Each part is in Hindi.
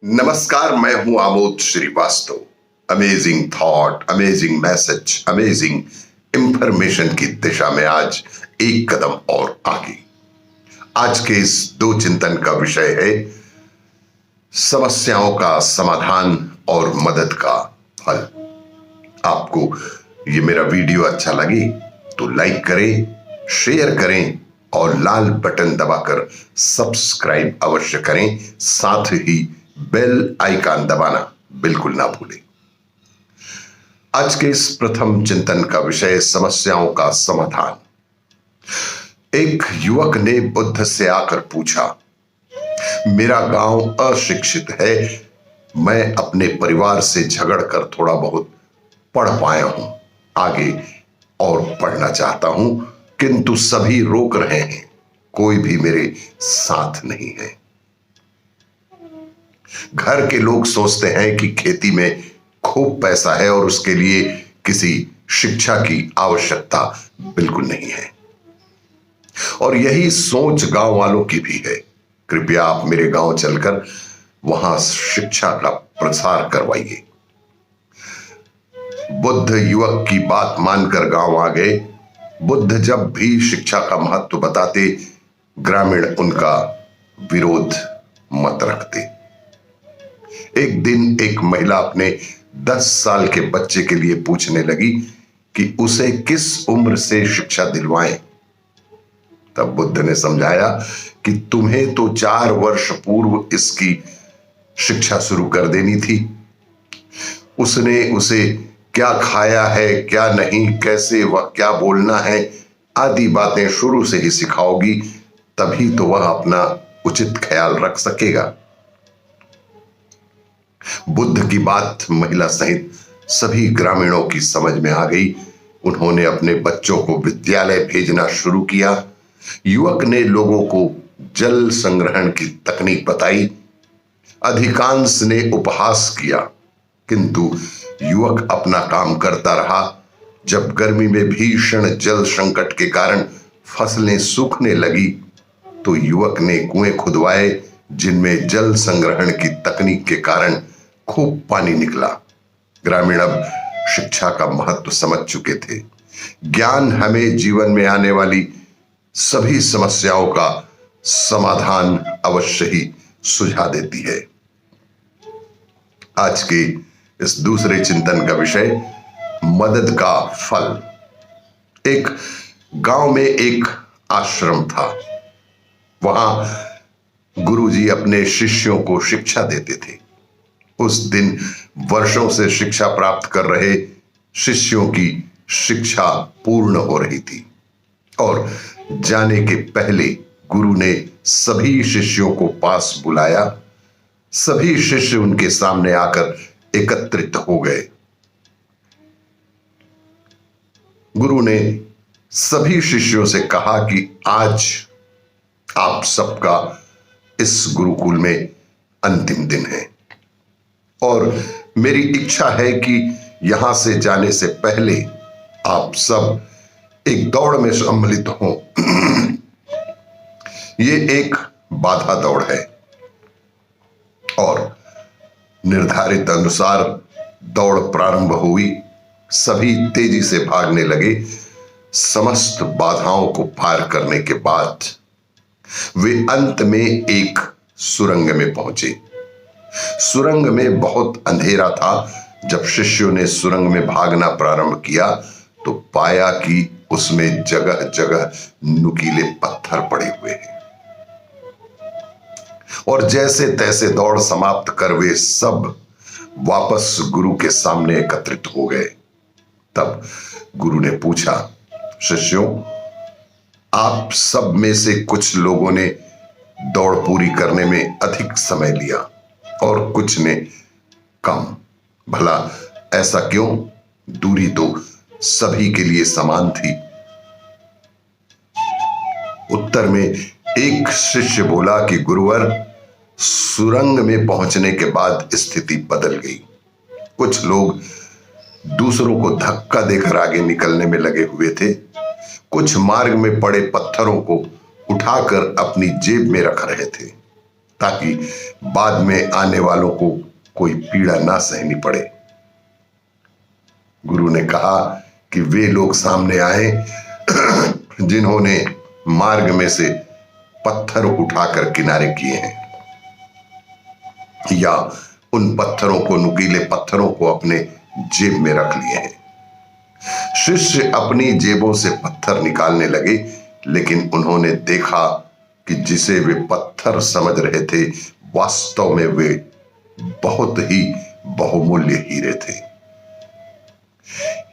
नमस्कार, मैं हूं Amod Srivastava. Amazing thought, amazing message, amazing information की दिशा में आज एक कदम और आगे। आज के इस दो चिंतन का विषय है समस्याओं का समाधान और मदद का फल। आपको ये मेरा वीडियो अच्छा लगे तो लाइक करें, शेयर करें और लाल बटन दबाकर सब्सक्राइब अवश्य करें। साथ ही बेल आइकन दबाना बिल्कुल ना भूलें। आज के इस प्रथम चिंतन का विषय समस्याओं का समाधान। एक युवक ने बुद्ध से आकर पूछा, मेरा गांव अशिक्षित है, मैं अपने परिवार से झगड़कर थोड़ा बहुत पढ़ पाया हूं, आगे और पढ़ना चाहता हूं, किंतु सभी रोक रहे हैं, कोई भी मेरे साथ नहीं है। घर के लोग सोचते हैं कि खेती में खूब पैसा है और उसके लिए किसी शिक्षा की आवश्यकता बिल्कुल नहीं है। और यही सोच गांव वालों की भी है। कृपया आप मेरे गांव चलकर वहां शिक्षा का प्रसार करवाइए। बुद्ध युवक की बात मानकर गांव आ गए। बुद्ध जब भी शिक्षा का महत्व बताते, ग्रामीण उनका विरोध मत रखते। एक दिन एक महिला अपने 10 साल के बच्चे के लिए पूछने लगी कि उसे किस उम्र से शिक्षा दिलवाएं। तब बुद्ध ने समझाया कि तुम्हें तो 4 वर्ष पूर्व इसकी शिक्षा शुरू कर देनी थी। उसने उसे क्या खाया है, क्या नहीं, कैसे वह क्या बोलना है आदि बातें शुरू से ही सिखाओगी, तभी तो वह अपना उचित ख्याल रख सकेगा। बुद्ध की बात महिला सहित सभी ग्रामीणों की समझ में आ गई। उन्होंने अपने बच्चों को विद्यालय भेजना शुरू किया। युवक ने लोगों को जल संग्रहण की तकनीक बताई। अधिकांश ने उपहास किया, किंतु युवक अपना काम करता रहा। जब गर्मी में भीषण जल संकट के कारण फसलें सूखने लगी तो युवक ने कुएं खुदवाए, जिनमें जल संग्रहण की तकनीक के कारण खूब पानी निकला। ग्रामीण अब शिक्षा का महत्व समझ चुके थे। ज्ञान हमें जीवन में आने वाली सभी समस्याओं का समाधान अवश्य ही सुझा देती है। आज के इस दूसरे चिंतन का विषय मदद का फल। एक गांव में एक आश्रम था। वहां गुरुजी अपने शिष्यों को शिक्षा देते थे। उस दिन वर्षों से शिक्षा प्राप्त कर रहे शिष्यों की शिक्षा पूर्ण हो रही थी और जाने के पहले गुरु ने सभी शिष्यों को पास बुलाया। सभी शिष्य उनके सामने आकर एकत्रित हो गए। गुरु ने सभी शिष्यों से कहा कि आज आप सबका इस गुरुकुल में अंतिम दिन है और मेरी इच्छा है कि यहां से जाने से पहले आप सब एक दौड़ में सम्मिलित हों। ये एक बाधा दौड़ है और निर्धारित अनुसार दौड़ प्रारंभ हुई। सभी तेजी से भागने लगे। समस्त बाधाओं को पार करने के बाद वे अंत में एक सुरंग में पहुंचे। सुरंग में बहुत अंधेरा था। जब शिष्यों ने सुरंग में भागना प्रारंभ किया तो पाया कि उसमें जगह जगह नुकीले पत्थर पड़े हुए हैं और जैसे तैसे दौड़ समाप्त कर वे सब वापस गुरु के सामने एकत्रित हो गए। तब गुरु ने पूछा, शिष्यों, आप सब में से कुछ लोगों ने दौड़ पूरी करने में अधिक समय लिया और कुछ ने कम। भला ऐसा क्यों? दूरी तो सभी के लिए समान थी। उत्तर में एक शिष्य बोला कि गुरुवर, सुरंग में पहुंचने के बाद स्थिति बदल गई। कुछ लोग दूसरों को धक्का देकर आगे निकलने में लगे हुए थे। कुछ मार्ग में पड़े पत्थरों को उठाकर अपनी जेब में रख रहे थे ताकि बाद में आने वालों को कोई पीड़ा ना सहनी पड़े। गुरु ने कहा कि वे लोग सामने आए जिन्होंने मार्ग में से पत्थर उठाकर किनारे किए हैं, या उन पत्थरों को, नुकीले पत्थरों को अपने जेब में रख लिए हैं। शिष्य अपनी जेबों से पत्थर निकालने लगे, लेकिन उन्होंने देखा कि जिसे वे पत्थर समझ रहे थे, वास्तव में वे बहुत ही बहुमूल्य हीरे थे।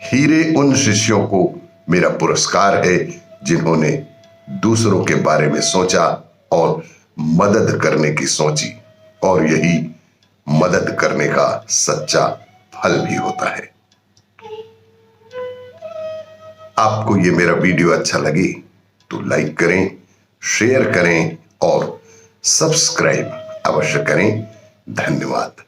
हीरे उन शिष्यों को मेरा पुरस्कार है जिन्होंने दूसरों के बारे में सोचा और मदद करने की सोची, और यही मदद करने का सच्चा फल भी होता है। आपको ये मेरा वीडियो अच्छा लगे तो लाइक करें, शेयर करें और सब्सक्राइब अवश्य करें। धन्यवाद।